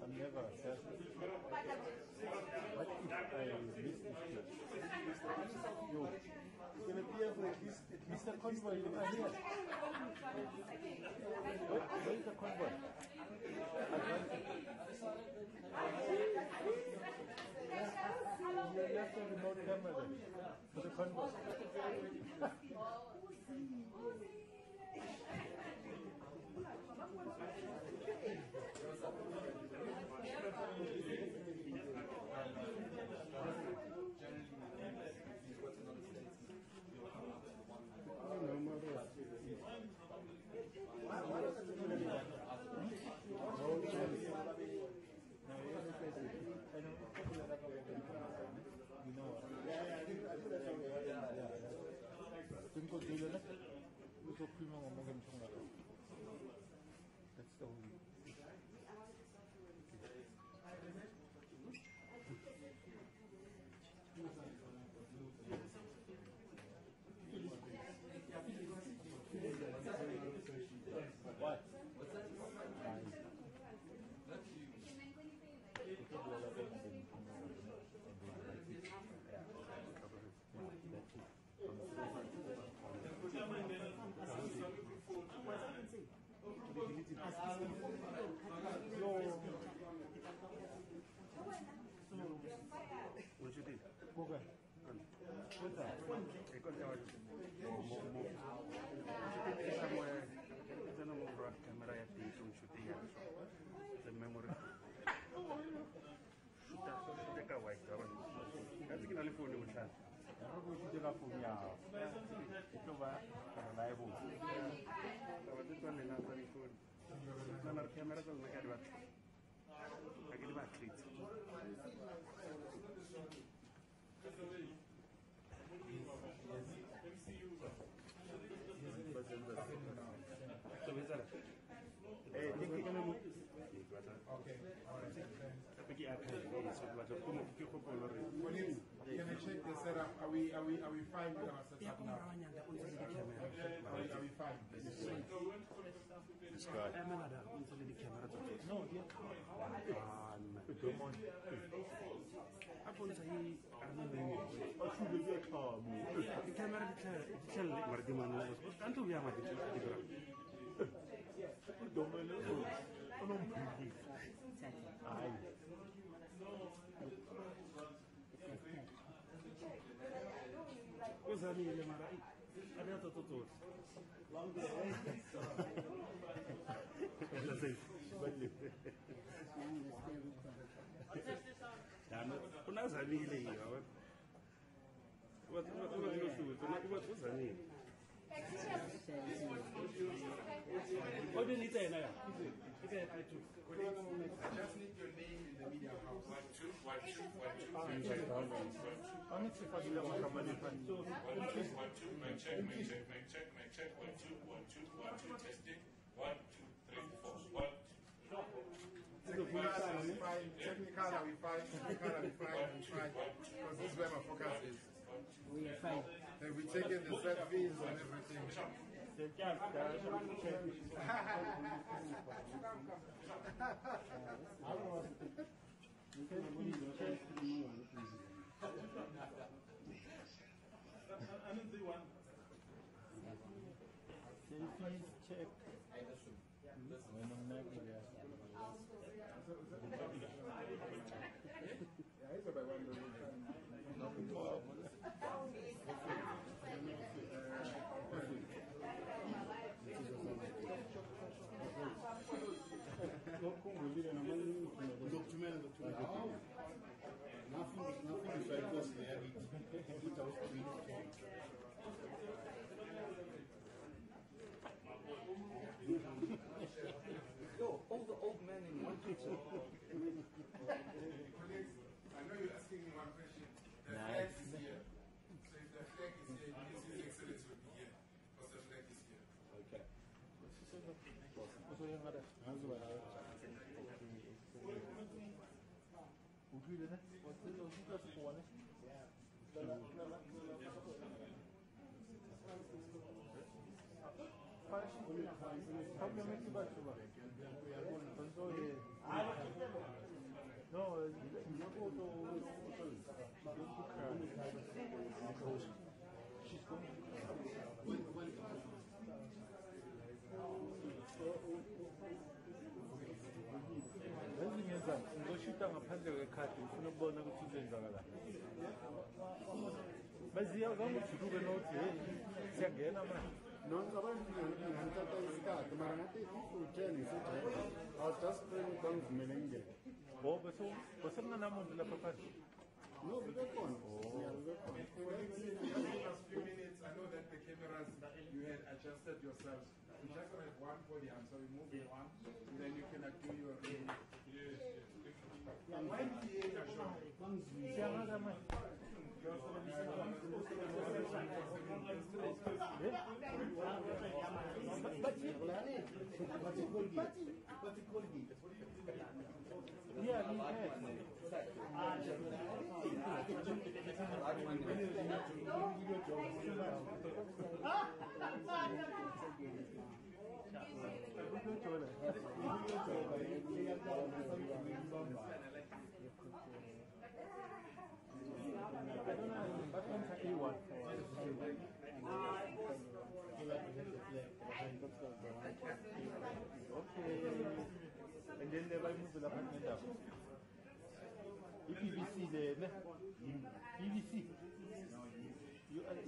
I'm never certain. What if I miss this? Mr. Convoy, you are here. Where is the convoy? You left the remote camera for the convoy. That's the only. What? What's that? What you did? Okay. What's that? Somewhere, it's an over camera at the shooting the memory. Shoot a white. That's the only phone we have. I don't know if you have phone now. It's over reliable. I was just one another phone. Another camera will make it work. I get back to it. Hey, think we're gonna move. Okay. Can I check the setup? Are we fine with our setup now? Are we fine? This guy. No, What do you need to say now? I just need your name in the media house. 1, 2, 1, 2, 1, 2. I'm not sure if I do that. 1, 2, 1, check, 1, 2, 1, 2, testing. 1, 2, 3, 4. 1. Technical, we fine. Technical, we fine. Technical, we fine. We fine. Because this is where my focus is. We are fine. And we taking the selfies and everything. Check. Yo, all the old men in one picture. I know you're asking me one question. The flag is here. So if the flag is here, His Excellency will be here. Because the flag is here. Okay. Ngoshuta ngaphandle kwekhadi ufuna ukubona ukuthi uzenzakala. Baziya ngamujuluke nothi hey siyangena manje. No, abantu ngithatha isikhathi mara ngathi ufutsheni sithi I'll just bring it down kumele Ngoba bese nganamuntu lapha phansi. No, we don't want. For the last few minutes, I know that the cameras you had adjusted yourselves. We just have one podium, so we move it on, and then you can do your own. When theater show. And then they move to the up. PVC there, PVC. You are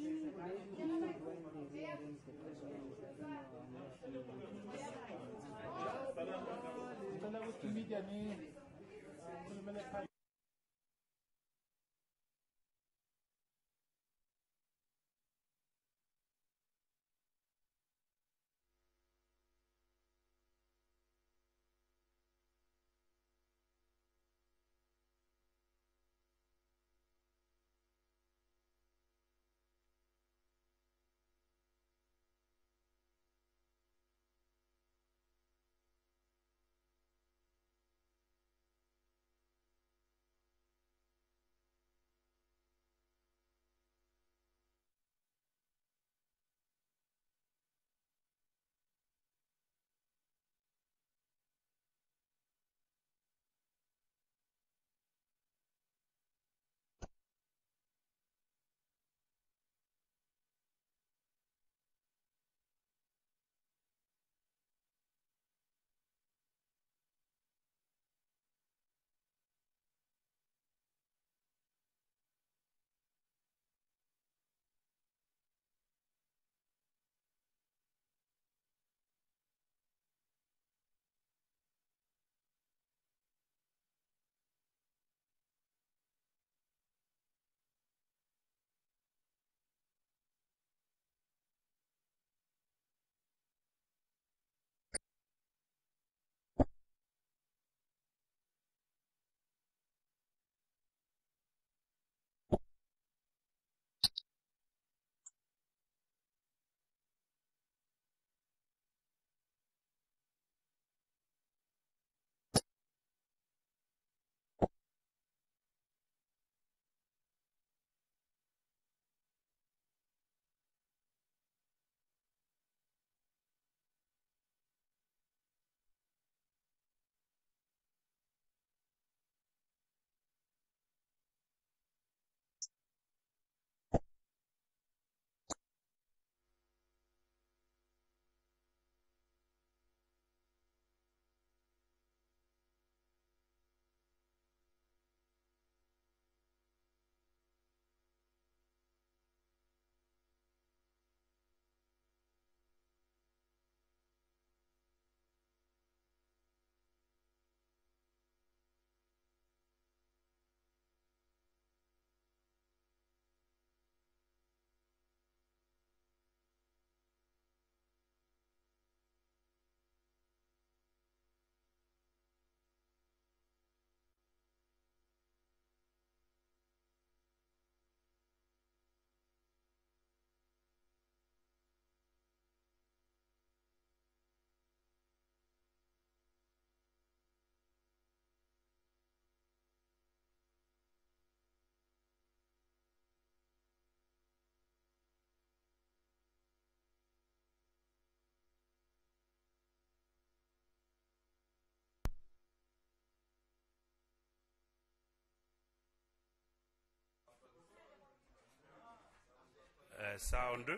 sound.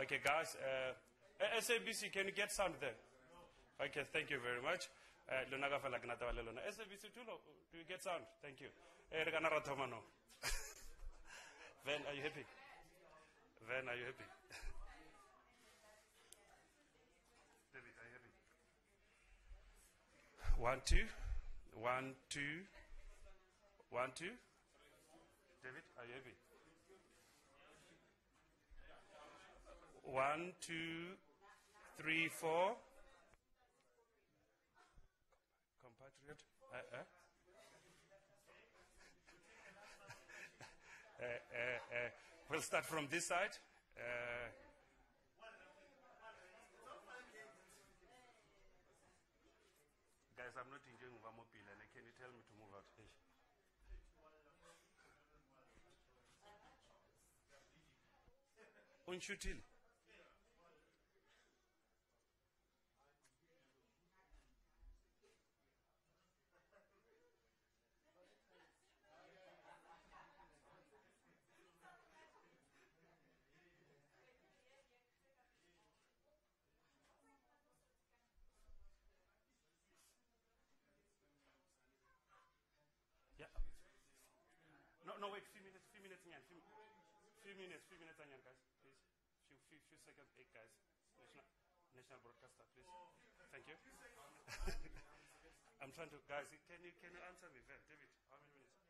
Okay, guys. SABC, can you get sound there? Okay, thank you very much. SABC, do you get sound? Thank you. Van, are you happy? Van, are you happy? David, are you happy? 1, 2. 1, 2. 1, 2. David, are you happy? 1, 2, 3, 4. Compatriot. We'll start from this side. Guys, I'm not enjoying Vamopil, and can you tell me to move out? Unshutil. No, wait, few minutes, Nyan. Few minutes, Nyan, guys, please. Few seconds, guys. National broadcaster, please. Thank you. I'm trying to, guys, can you answer me, David? How many minutes?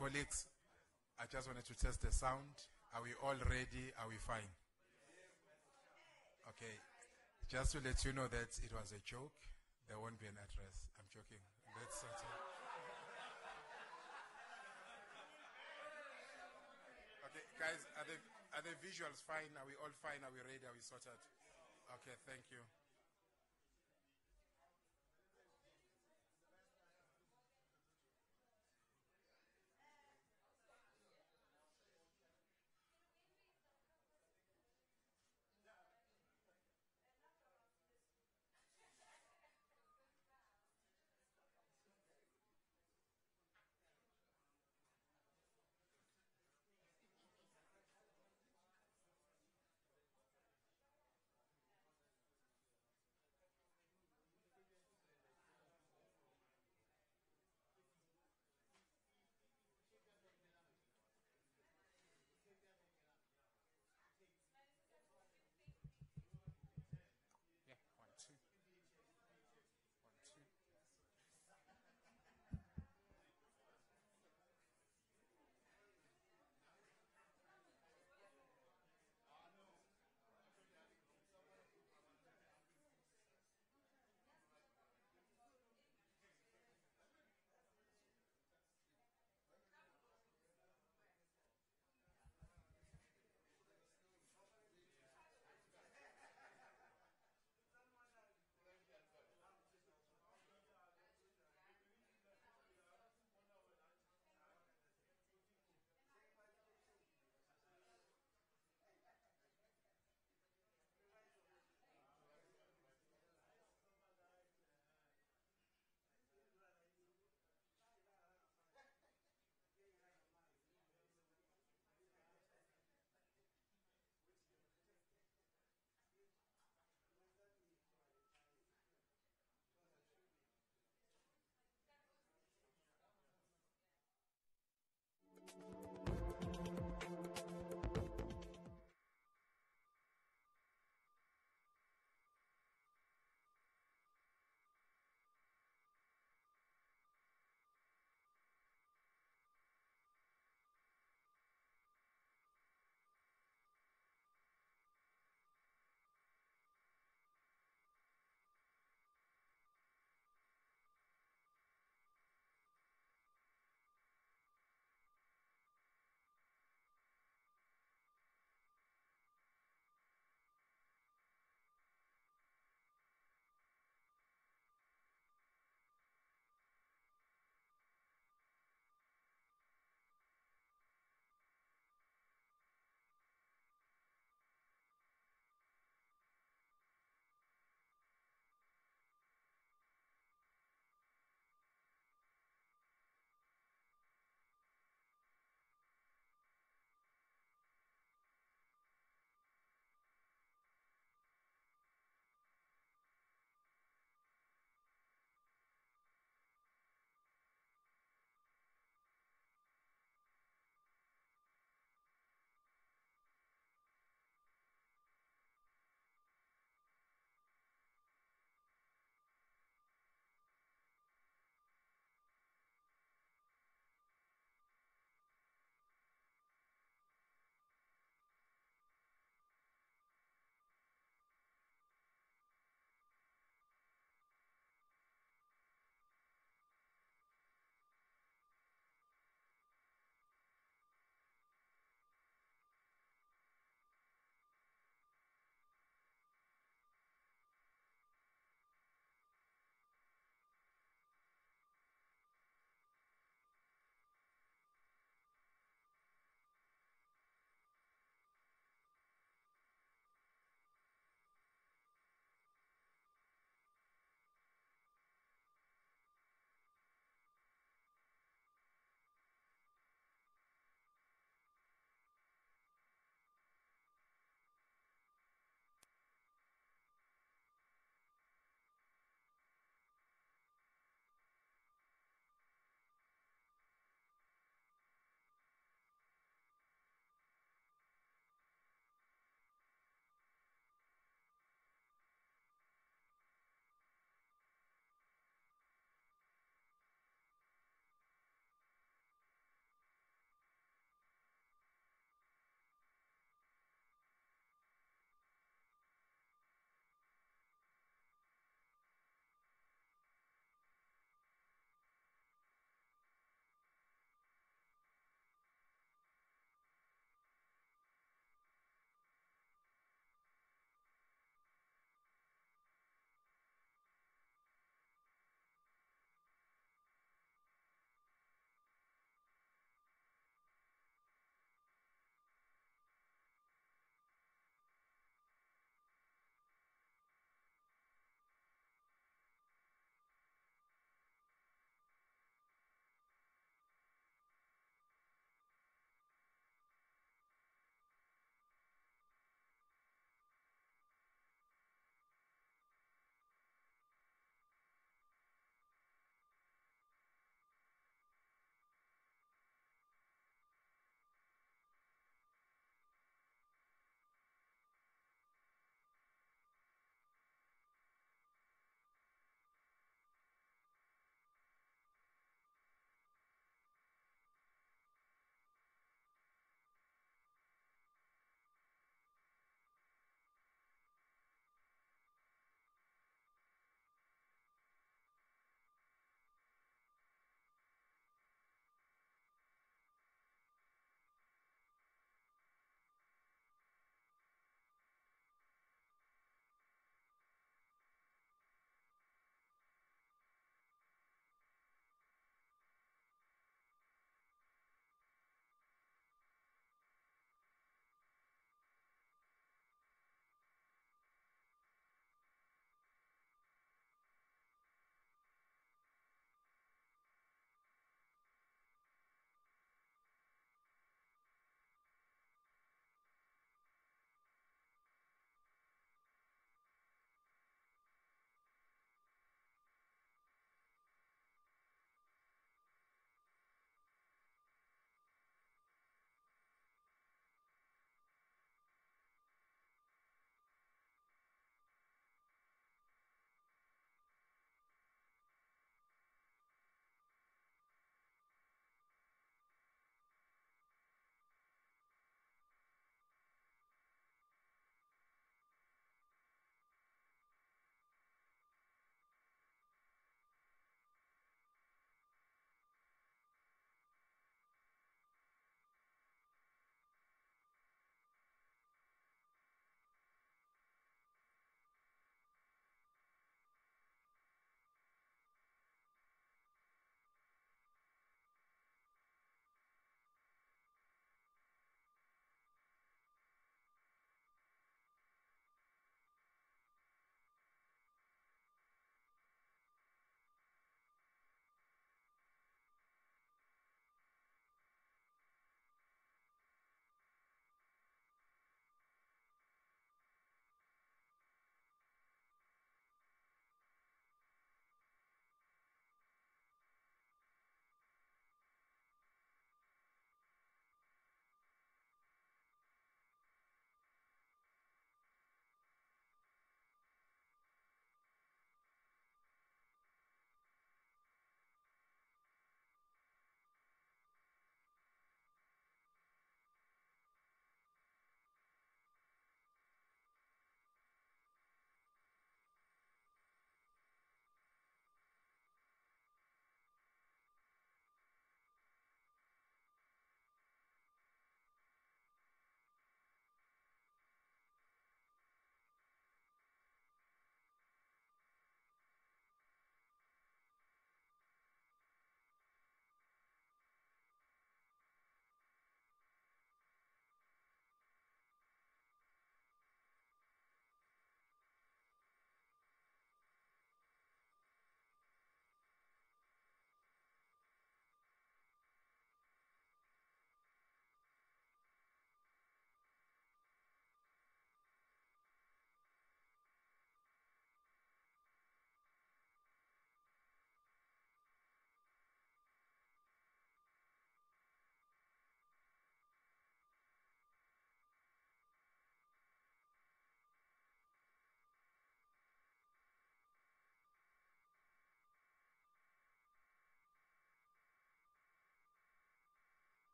Colleagues, I just wanted to test the sound. Are we all ready? Are we fine? Okay. Just to let you know that it was a joke. There won't be an address. I'm joking. That's okay, guys, are the visuals fine? Are we all fine? Are we ready? Are we sorted? Okay, thank you.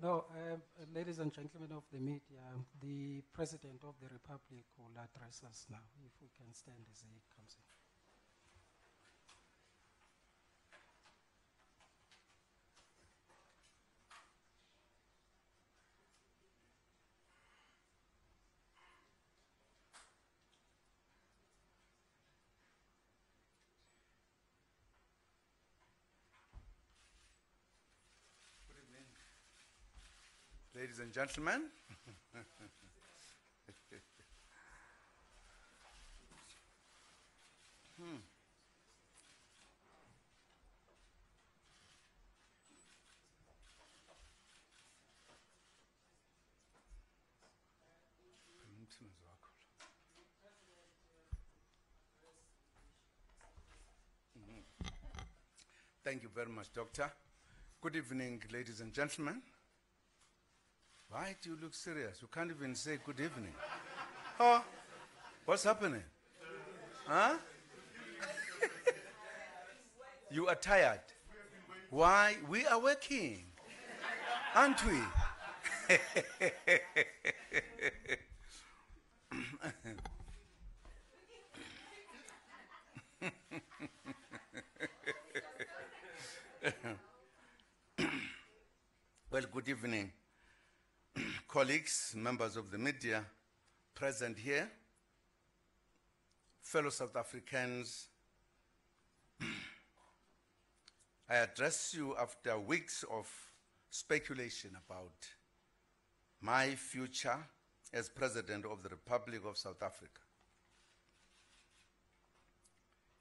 No, ladies and gentlemen of the media, the President of the Republic will address us now, if we can stand as he comes in. Ladies and gentlemen, Thank you very much, Doctor. Good evening, ladies and gentlemen. Why do you look serious? You can't even say good evening. Oh, what's happening? Huh? You are tired. Why? We are working, aren't we? Well, good evening, colleagues, members of the media present here, fellow South Africans. I address you after weeks of speculation about my future as President of the Republic of South Africa.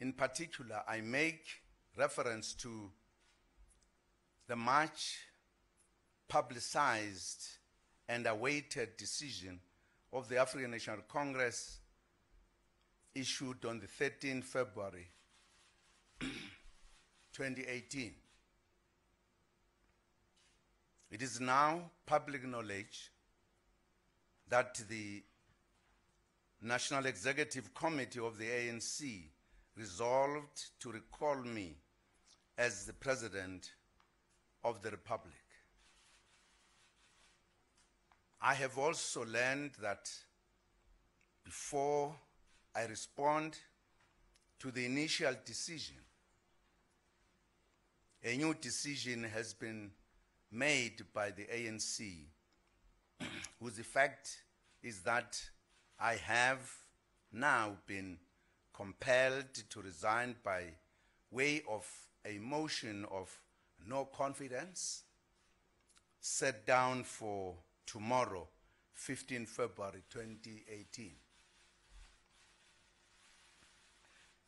In particular, I make reference to the much publicized and awaited decision of the African National Congress issued on the 13th February 2018. It is now public knowledge that the National Executive Committee of the ANC resolved to recall me as the President of the Republic. I have also learned that before I respond to the initial decision, a new decision has been made by the ANC, whose effect is that I have now been compelled to resign by way of a motion of no confidence set down for tomorrow, 15 February 2018.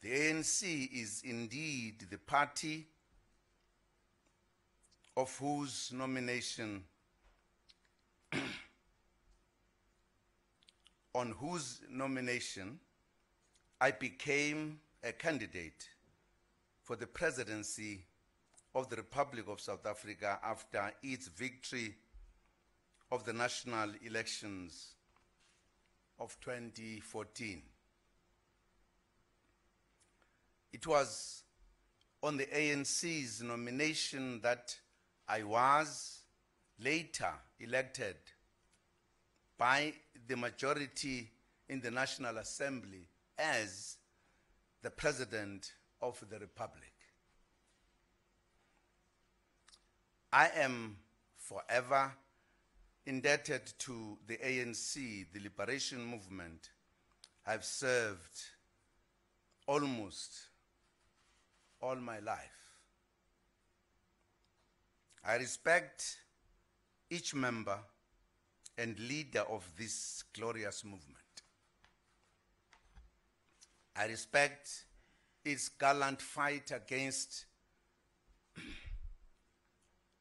The ANC is indeed the party of whose nomination, on whose nomination I became a candidate for the presidency of the Republic of South Africa after its victory of the national elections of 2014. It was on the ANC's nomination that I was later elected by the majority in the National Assembly as the President of the Republic. I am forever indebted to the ANC, the liberation movement I've served almost all my life. I respect each member and leader of this glorious movement. I respect its gallant fight against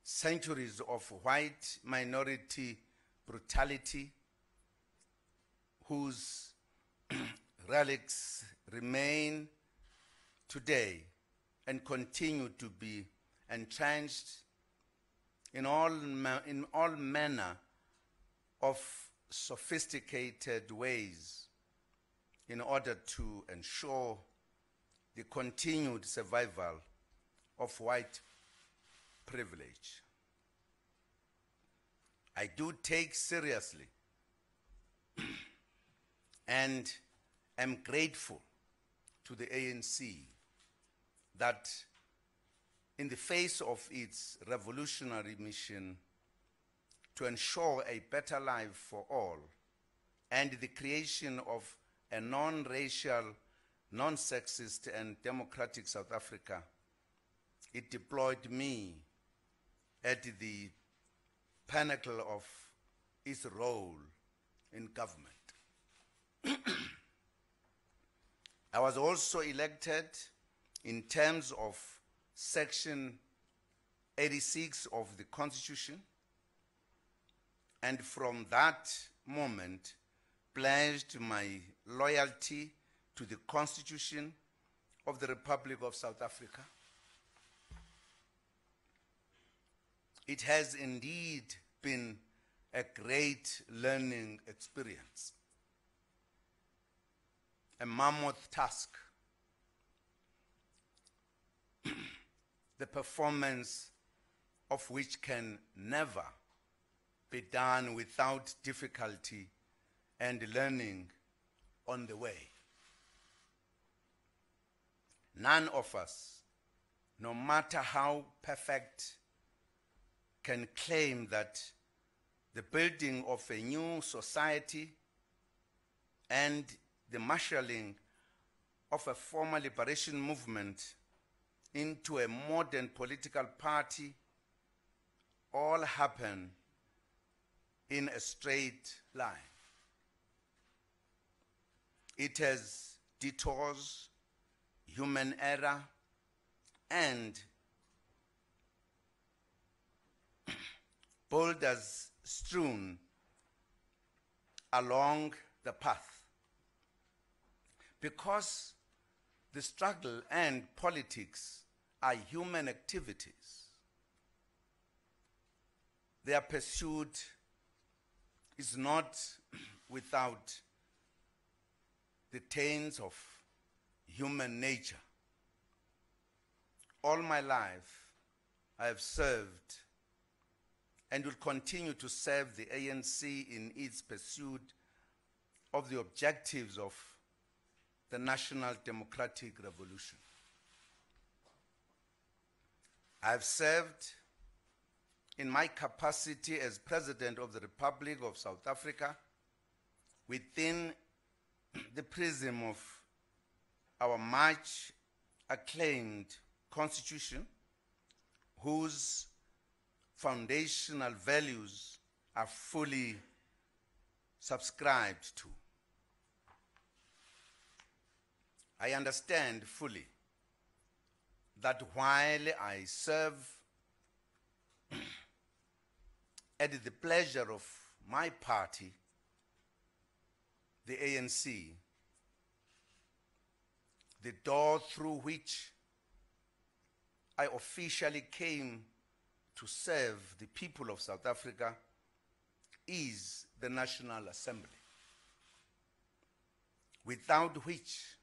centuries of white minority brutality, whose relics remain today and continue to be entrenched in all manner of sophisticated ways in order to ensure the continued survival of white privilege. I do take seriously and am grateful to the ANC that in the face of its revolutionary mission to ensure a better life for all and the creation of a non-racial, non-sexist and democratic South Africa, it deployed me at the pinnacle of its role in government. I was also elected in terms of Section 86 of the Constitution, and from that moment pledged my loyalty to the Constitution of the Republic of South Africa. It has indeed been a great learning experience, a mammoth task, the performance of which can never be done without difficulty and learning on the way. None of us, no matter how perfect, can claim that the building of a new society and the marshalling of a former liberation movement into a modern political party all happen in a straight line. It has detours, human error, and boulders strewn along the path. Because the struggle and politics are human activities, their pursuit is not without the taints of human nature. All my life, I have served and will continue to serve the ANC in its pursuit of the objectives of the National Democratic Revolution. I have served in my capacity as President of the Republic of South Africa within the prism of our much acclaimed Constitution, whose foundational values are fully subscribed to. I understand fully that while I serve at the pleasure of my party, the ANC, the door through which I officially came to serve the people of South Africa is the National Assembly, without which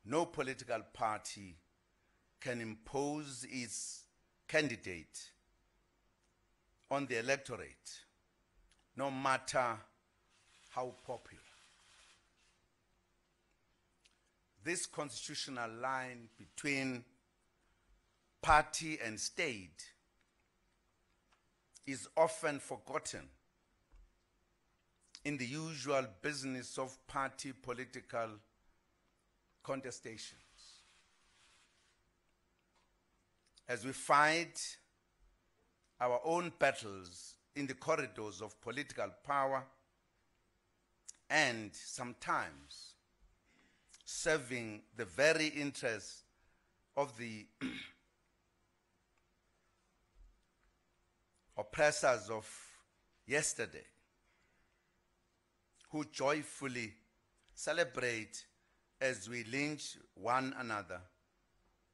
no political party can impose its candidate on the electorate, no matter how popular. This constitutional line between party and state is often forgotten in the usual business of party political contestations. As we fight our own battles in the corridors of political power and sometimes serving the very interests of the oppressors of yesterday, who joyfully celebrate as we lynch one another,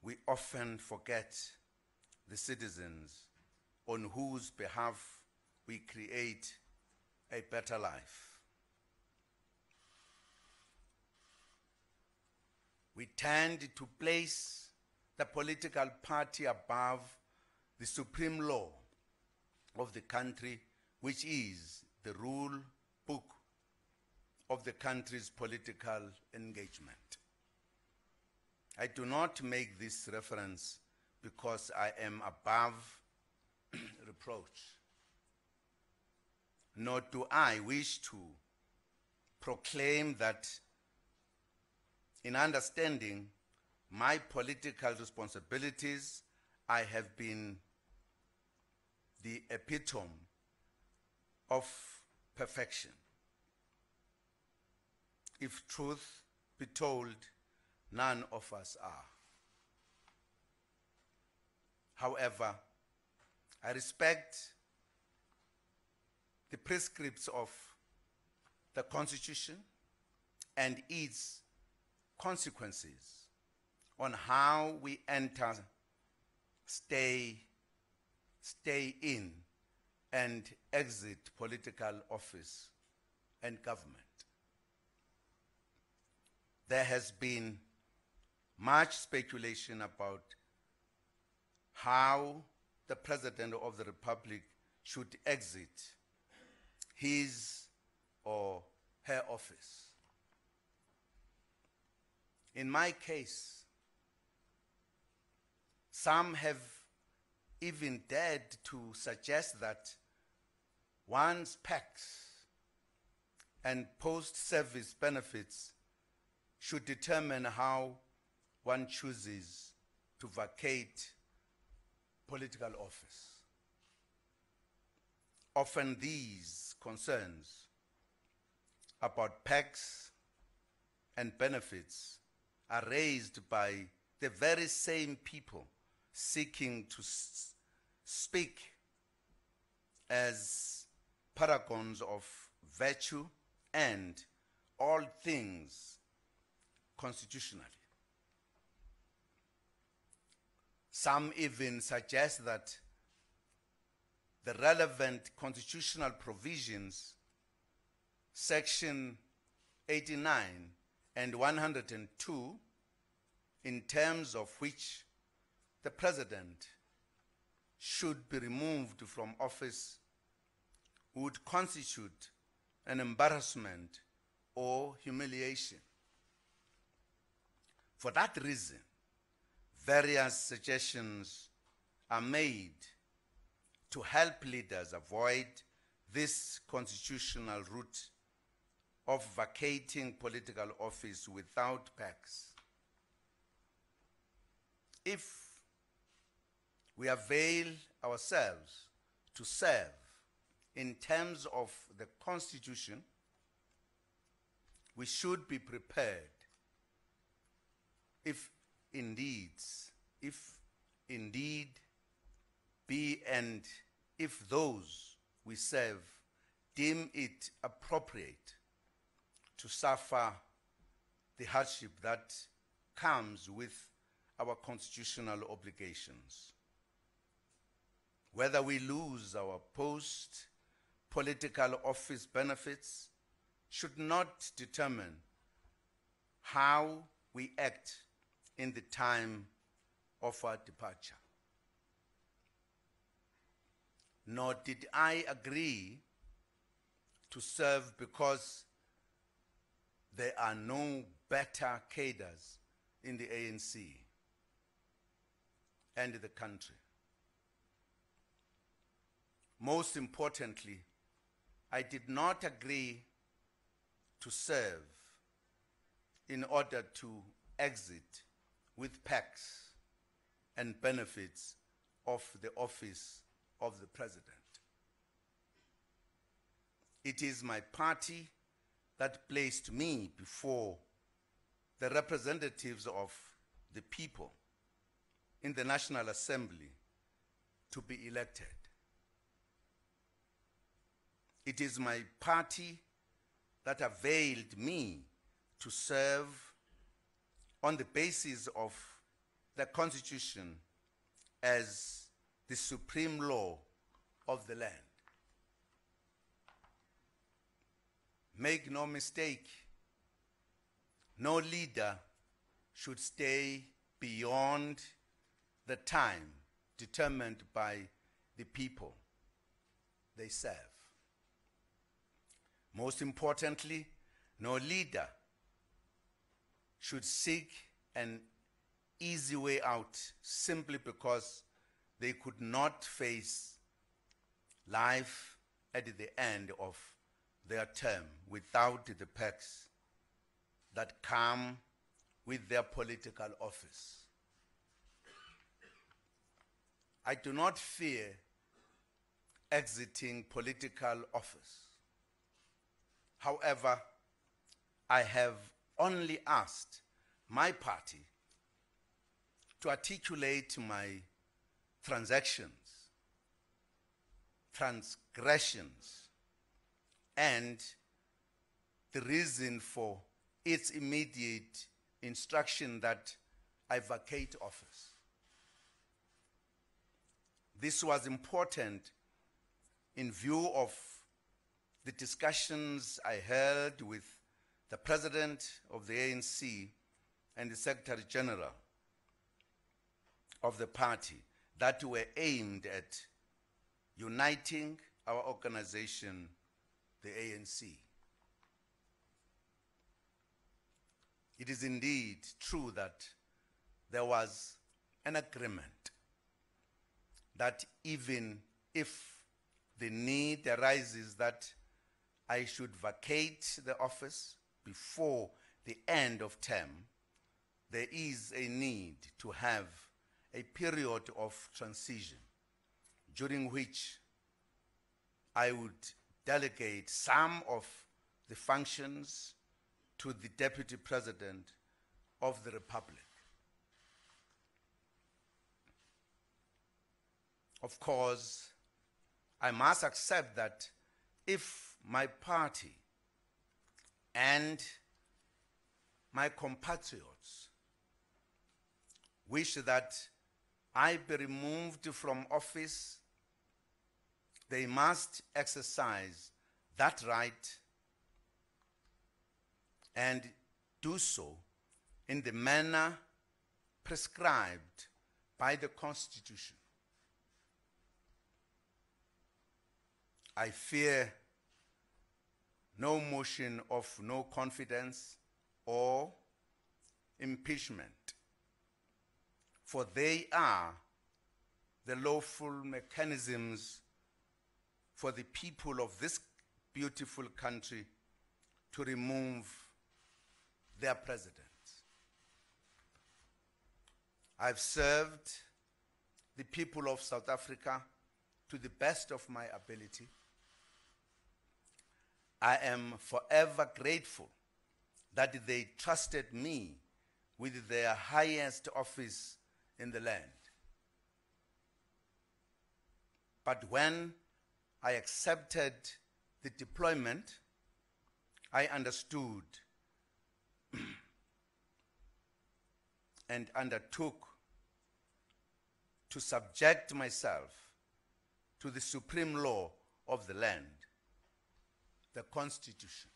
we often forget the citizens on whose behalf we create a better life. We tend to place the political party above the supreme law of the country which is the rule book of the country's political engagement. I do not make this reference because I am above reproach, nor do I wish to proclaim that in understanding my political responsibilities, I have been the epitome of perfection. If truth be told, none of us are. However, I respect the prescripts of the Constitution and its consequences on how we enter, stay in, and exit political office and government. There has been much speculation about how the President of the Republic should exit his or her office. In my case, some have even dared to suggest that one's PACs and post-service benefits should determine how one chooses to vacate political office. Often these concerns about PACs and benefits are raised by the very same people seeking to speak as paragons of virtue and all things constitutionally. Some even suggest that the relevant constitutional provisions, Section 89 and 102, in terms of which the President should be removed from office, would constitute an embarrassment or humiliation. For that reason, various suggestions are made to help leaders avoid this constitutional route of vacating political office without PACs. If we avail ourselves to serve in terms of the Constitution, we should be prepared if indeed be and if those we serve deem it appropriate to suffer the hardship that comes with our constitutional obligations. Whether we lose our post-political office benefits should not determine how we act in the time of our departure. Nor did I agree to serve because there are no better cadres in the ANC and the country. Most importantly, I did not agree to serve in order to exit with PACs and benefits of the office of the President. It is my party that placed me before the representatives of the people in the National Assembly to be elected. It is my party that availed me to serve on the basis of the Constitution as the supreme law of the land. Make no mistake, no leader should stay beyond the time determined by the people they serve. Most importantly, no leader should seek an easy way out simply because they could not face life at the end of their term without the perks that come with their political office. I do not fear exiting political office. However, I have only asked my party to articulate my transgressions, and the reason for its immediate instruction that I vacate office. This was important in view of the discussions I held with the President of the ANC and the Secretary General of the party that were aimed at uniting our organization, the ANC. It is indeed true that there was an agreement that even if the need arises that I should vacate the office before the end of term, there is a need to have a period of transition during which I would delegate some of the functions to the Deputy President of the Republic. Of course, I must accept that if my party and my compatriots wish that I be removed from office, they must exercise that right and do so in the manner prescribed by the Constitution. I fear no motion of no confidence or impeachment, for they are the lawful mechanisms for the people of this beautiful country to remove their president. I've served the people of South Africa to the best of my ability. I am forever grateful that they trusted me with their highest office in the land. But when I accepted the deployment, I understood and undertook to subject myself to the supreme law of the land, the Constitution.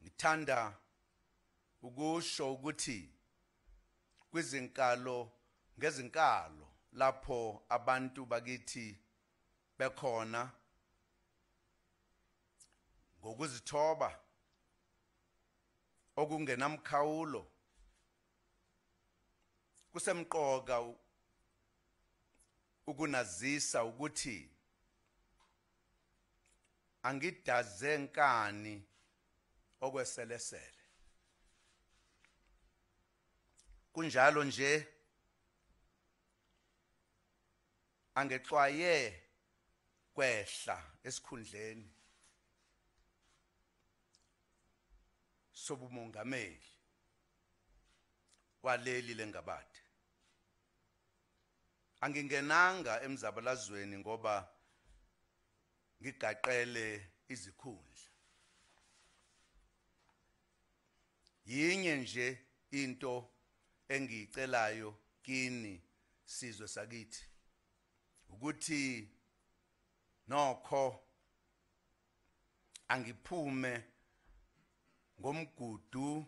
Ngithanda ukusho ukuthi kwizinkalo ngezinkalo lapho abantu bakithi bekhona ngokuzithoba okungenamkhawulo, kusemqoka ukunazisa ukuthi angidaze nkani okweselesele. Kunjalo nje angexwaye kwehla esikhundleni sobumongameli waleli lengabade. Angingenanga emzabalazweni ngoba ngigaqele izikhundla. Yinye nje into engiyicelayo kini sizwe sakithi ukuthi nokho angiphume ngomgudu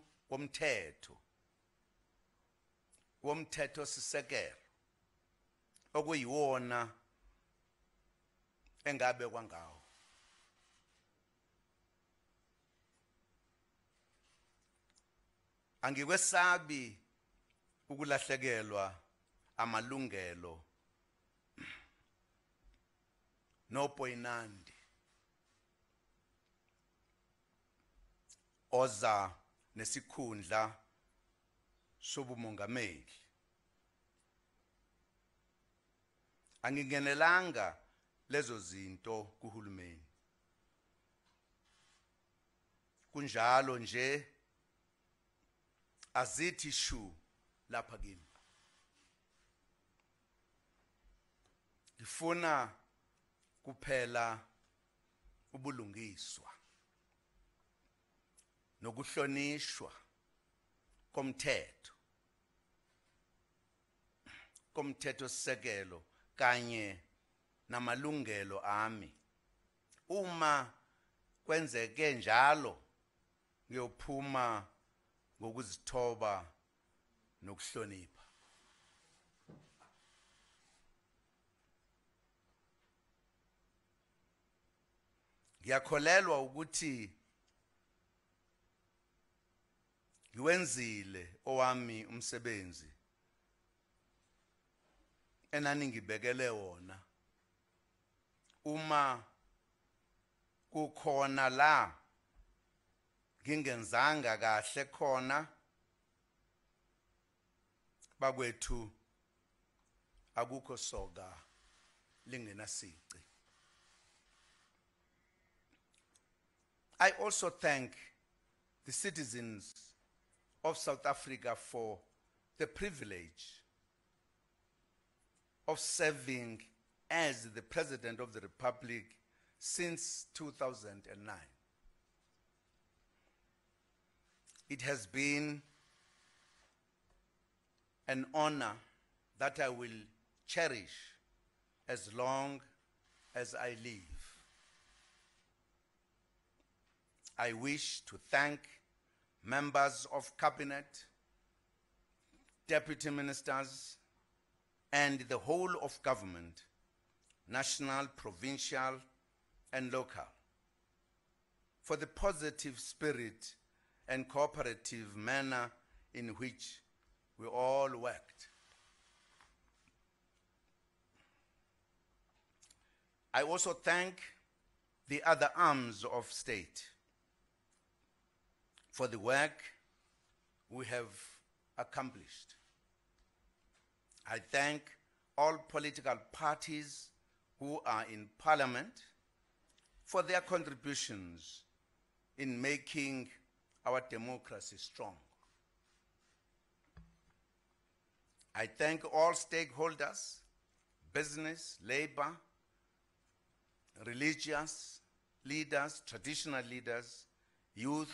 womthetho sisekelo okuyiwona engabe kwangawo. Angikwesabi ukulahlekelwa amalungelo nopoyinandi oza nesikhundla sobumongameli. Angingenelanga lezo zinto kuhulumeni. Kunjalo nje azithi shu lapha kimi. Ngifuna kuphela ubulungiswa nokuhlonishwa komthetho sisekelo kanye namalungelo ami. Uma kwenzeke njalo ngiyophuma ngokuzithoba nokuhlonipha. Ngiyakholelwa ukuthi ngiwenzile owami umsebenzi enani ngibekele wona. Uma kukhona la ngingenzanga kahle khona, bakwethu akukho soka lingenasici. I also thank the citizens of South Africa for the privilege of serving as the President of the Republic since 2009. It has been an honor that I will cherish as long as I live. I wish to thank members of cabinet, deputy ministers, and the whole of government, national, provincial, and local, for the positive spirit and cooperative manner in which we all worked. I also thank the other arms of state for the work we have accomplished. I thank all political parties who are in Parliament for their contributions in making our democracy strong. I thank all stakeholders, business, labor, religious leaders, traditional leaders, youth,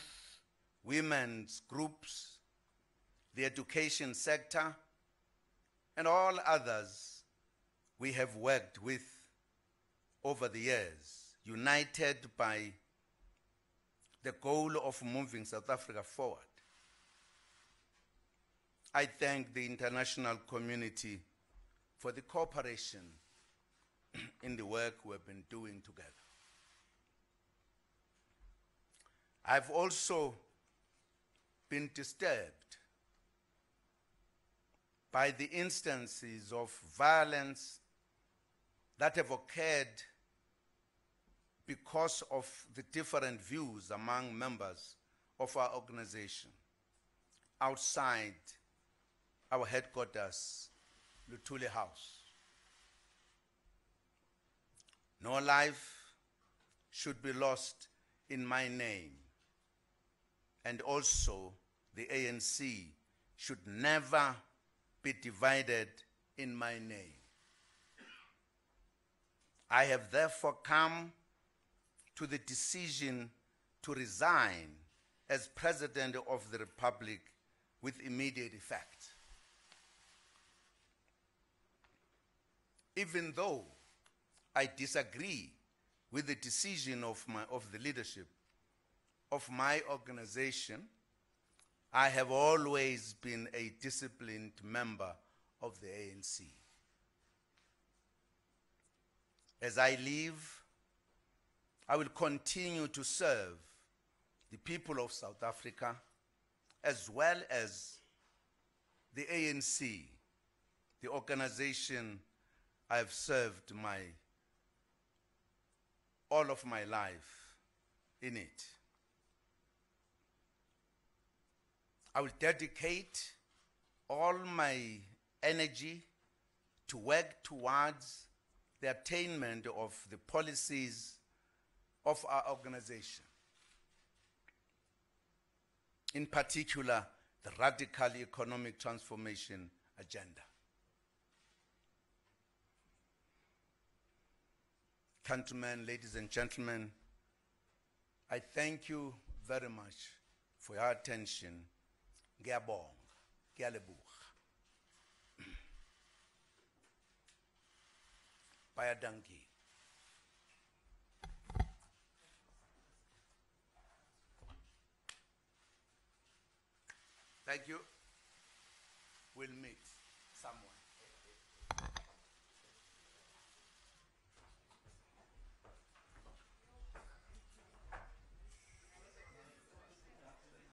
women's groups, the education sector, and all others we have worked with over the years, united by the goal of moving South Africa forward. I thank the international community for the cooperation in the work we've been doing together. I've also been disturbed by the instances of violence that have occurred because of the different views among members of our organization outside our headquarters, Luthuli House. No life should be lost in my name, and also the ANC should never be divided in my name. I have therefore come to the decision to resign as President of the Republic with immediate effect. Even though I disagree with the decision of the leadership of my organization, I have always been a disciplined member of the ANC. As I leave, I will continue to serve the people of South Africa as well as the ANC, the organization I've served all of my life in it. I will dedicate all my energy to work towards the attainment of the policies of our organization. In particular, the radical economic transformation agenda. Countrymen, ladies and gentlemen, I thank you very much for your attention. Ngiyabonga, ngiyalebuga. Bayadanki. Thank you. We'll meet somewhere.